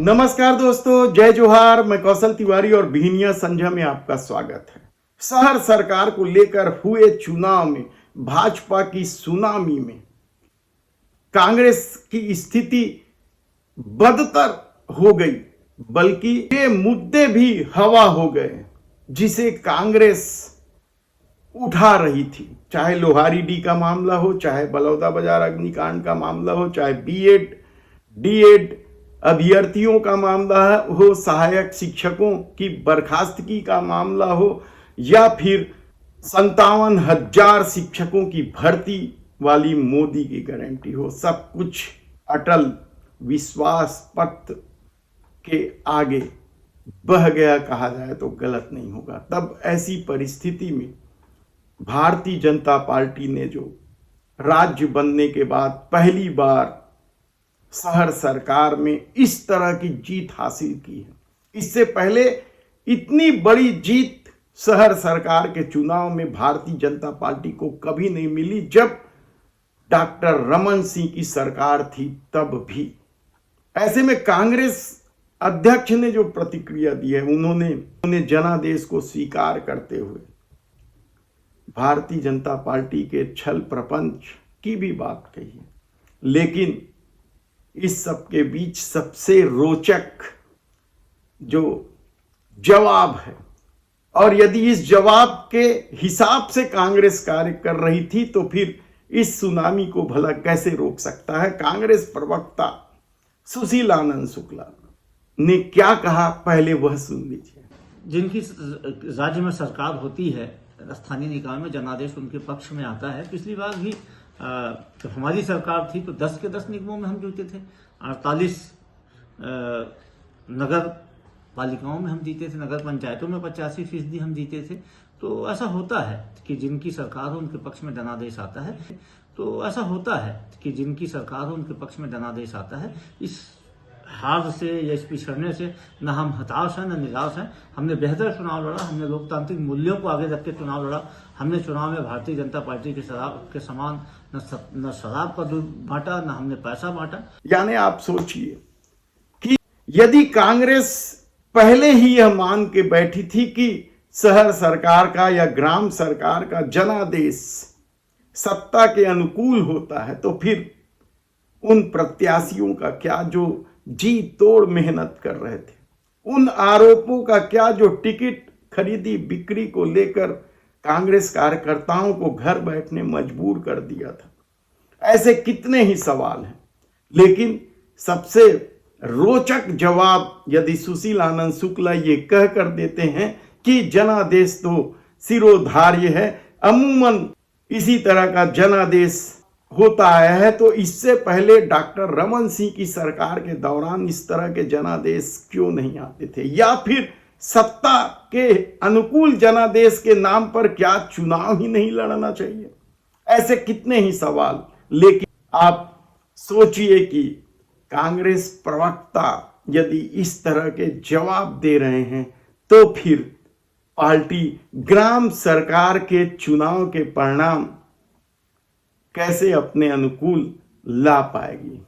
नमस्कार दोस्तों, जय जोहार। मैं कौशल तिवारी और बिहनिया संझा में आपका स्वागत है। शहर सरकार को लेकर हुए चुनाव में भाजपा की सुनामी में कांग्रेस की स्थिति बदतर हो गई, बल्कि ये मुद्दे भी हवा हो गए जिसे कांग्रेस उठा रही थी। चाहे लोहारी डी का मामला हो, चाहे बलौदा बाजार अग्निकांड का मामला हो, चाहे बीएड डीएड अभ्यर्थियों का मामला हो, सहायक शिक्षकों की बर्खास्तगी का मामला हो, या फिर 57,000 शिक्षकों की भर्ती वाली मोदी की गारंटी हो, सब कुछ अटल विश्वास पत्र के आगे बह गया कहा जाए तो गलत नहीं होगा। तब ऐसी परिस्थिति में भारतीय जनता पार्टी ने जो राज्य बनने के बाद पहली बार शहर सरकार में इस तरह की जीत हासिल की है। इससे पहले इतनी बड़ी जीत शहर सरकार के चुनाव में भारतीय जनता पार्टी को कभी नहीं मिली। जब डॉक्टर रमन सिंह की सरकार थी तब भी। ऐसे में कांग्रेस अध्यक्ष ने जो प्रतिक्रिया दी है, उन्होंने जनादेश को स्वीकार करते हुए भारतीय जनता पार्टी के छल प्रपंच की भी बात कही है। लेकिन इस सब के बीच सबसे रोचक जो जवाब है, और यदि इस जवाब के हिसाब से कांग्रेस कार्य कर रही थी तो फिर इस सुनामी को भला कैसे रोक सकता है। कांग्रेस प्रवक्ता सुशील आनंद शुक्ला ने क्या कहा, पहले वह सुन लीजिए। जिनकी राज्य में सरकार होती है, स्थानीय निकाय में जनादेश उनके पक्ष में आता है। पिछली बार भी जब हमारी सरकार थी तो 10 के 10 निगमों में हम जीते थे, 48 नगर पालिकाओं में हम जीते थे, नगर पंचायतों में 85% हम जीते थे। तो ऐसा होता है कि जिनकी सरकार हो उनके पक्ष में जनादेश आता है। तो ऐसा होता है कि जिनकी सरकार हो उनके पक्ष में जनादेश आता है। इस हार से या इस पिछड़ने से न हम हताश हैं न निराश हैं। हमने बेहतर चुनाव लड़ा, हमने लोकतांत्रिक मूल्यों को आगे रख के चुनाव लड़ा। हमने चुनाव में भारतीय जनता पार्टी के शराब के समान न शराब का दूध बांटा, न हमने पैसा बांटा। यानी आप सोचिए कि यदि कांग्रेस पहले ही यह मान के बैठी थी कि शहर सरकार का या ग्राम सरकार का जनादेश सत्ता के अनुकूल होता है, तो फिर उन प्रत्याशियों का क्या जो जी तोड़ मेहनत कर रहे थे, उन आरोपों का क्या जो टिकट खरीदी बिक्री को लेकर कांग्रेस कार्यकर्ताओं को घर बैठने मजबूर कर दिया था। ऐसे कितने ही सवाल हैं, लेकिन सबसे रोचक जवाब यदि सुशील आनंद शुक्ला ये कह कर देते हैं कि जनादेश तो शिरोधार्य है, अमूमन इसी तरह का जनादेश होता आया है, तो इससे पहले डॉक्टर रमन सिंह की सरकार के दौरान इस तरह के जनादेश क्यों नहीं आते थे, या फिर सत्ता के अनुकूल जनादेश के नाम पर क्या चुनाव ही नहीं लड़ना चाहिए। ऐसे कितने ही सवाल। लेकिन आप सोचिए कि कांग्रेस प्रवक्ता यदि इस तरह के जवाब दे रहे हैं तो फिर पार्टी ग्राम सरकार के चुनाव के परिणाम कैसे अपने अनुकूल ला पाएगी।